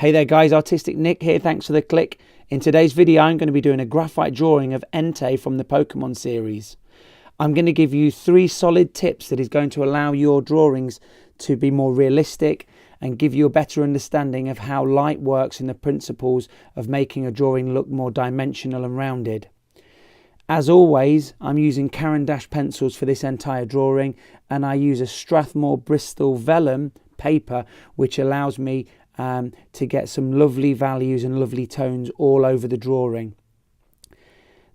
Hey there guys, Artistic Nick here, thanks for the click. In today's video I'm going to be doing a graphite drawing of Entei from the Pokemon series. I'm going to give you 3 solid tips that is going to allow your drawings to be more realistic and give you a better understanding of how light works and the principles of making a drawing look more dimensional and rounded. As always, I'm using Caran D'ache pencils for this entire drawing, and I use a Strathmore Bristol Vellum paper which allows me to get some lovely values and lovely tones all over the drawing.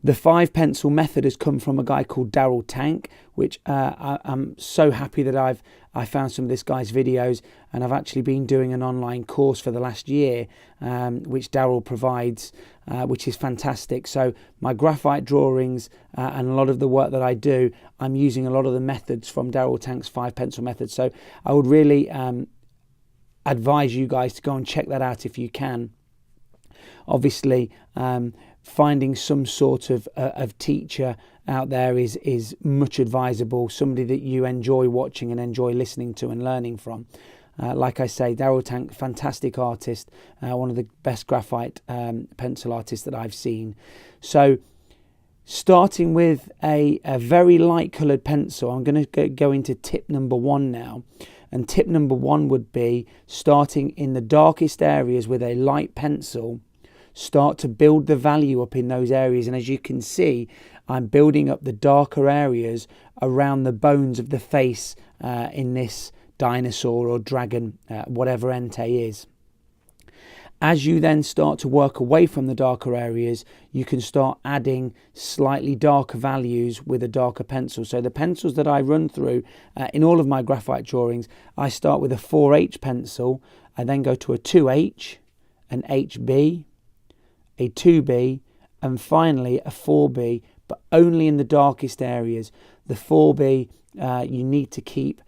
The 5 pencil method has come from a guy called Caran D'ache, which I'm so happy that I found some of this guy's videos, and I've actually been doing an online course for the last year which Daryl provides, which is fantastic. So my graphite drawings and a lot of the work that I do, I'm using a lot of the methods from Caran D'ache's 5 pencil method. So I would really advise you guys to go and check that out if you can. Obviously, finding some sort of teacher out there is much advisable, somebody that you enjoy watching and enjoy listening to and learning from. Like I say, Caran D'ache, fantastic artist, one of the best graphite pencil artists that I've seen. So starting with a very light coloured pencil, I'm going to go into tip number 1 now. And tip number 1 would be starting in the darkest areas with a light pencil. Start to build the value up in those areas, and as you can see, I'm building up the darker areas around the bones of the face in this dinosaur or dragon, whatever Entei is. As you then start to work away from the darker areas, you can start adding slightly darker values with a darker pencil. So the pencils that I run through in all of my graphite drawings, I start with a 4H pencil, I then go to a 2H, an HB, a 2B, and finally a 4B, but only in the darkest areas. The 4B you need to keep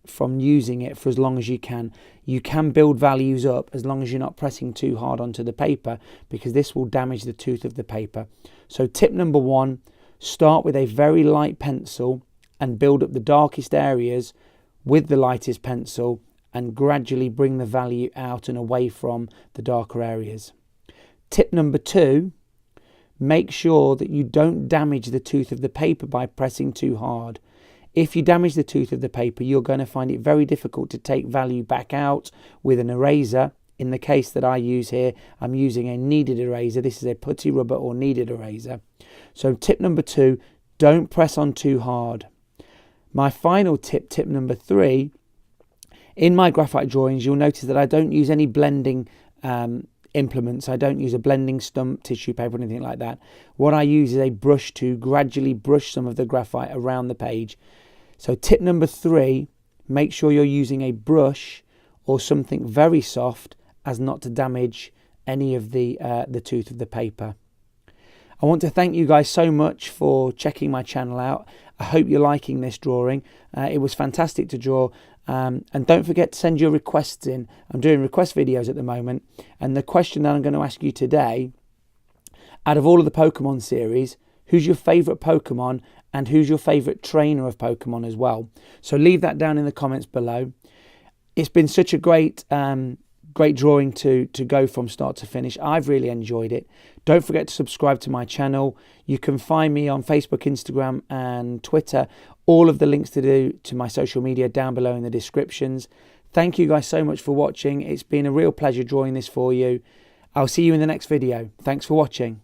from using it for as long as you can. You can build values up as long as you're not pressing too hard onto the paper, because this will damage the tooth of the paper. So tip number 1, start with a very light pencil and build up the darkest areas with the lightest pencil, and gradually bring the value out and away from the darker areas. Tip number 2, make sure that you don't damage the tooth of the paper by pressing too hard. If you damage the tooth of the paper, you're going to find it very difficult to take value back out with an eraser. In the case that I use here, I'm using a kneaded eraser. This is a putty rubber or kneaded eraser. So tip number 2, don't press on too hard. My final tip, tip number 3, in my graphite drawings, you'll notice that I don't use any blending implements. I don't use a blending stump, tissue paper, or anything like that. What I use is a brush to gradually brush some of the graphite around the page. So tip number 3, make sure you're using a brush or something very soft as not to damage any of the tooth of the paper. I want to thank you guys so much for checking my channel out. I hope you're liking this drawing. It was fantastic to draw. And don't forget to send your requests in. I'm doing request videos at the moment, and the question that I'm going to ask you today, out of all of the Pokemon series, who's your favourite Pokemon and who's your favourite trainer of Pokemon as well? So leave that down in the comments below. It's been such a great drawing to go from start to finish. I've really enjoyed it. Don't forget to subscribe to my channel. You can find me on Facebook, Instagram and Twitter. All of the links to my social media down below in the descriptions. Thank you guys so much for watching. It's been a real pleasure drawing this for you. I'll see you in the next video. Thanks for watching.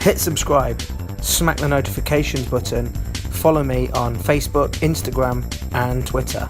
Hit subscribe, smack the notifications button, follow me on Facebook, Instagram and Twitter.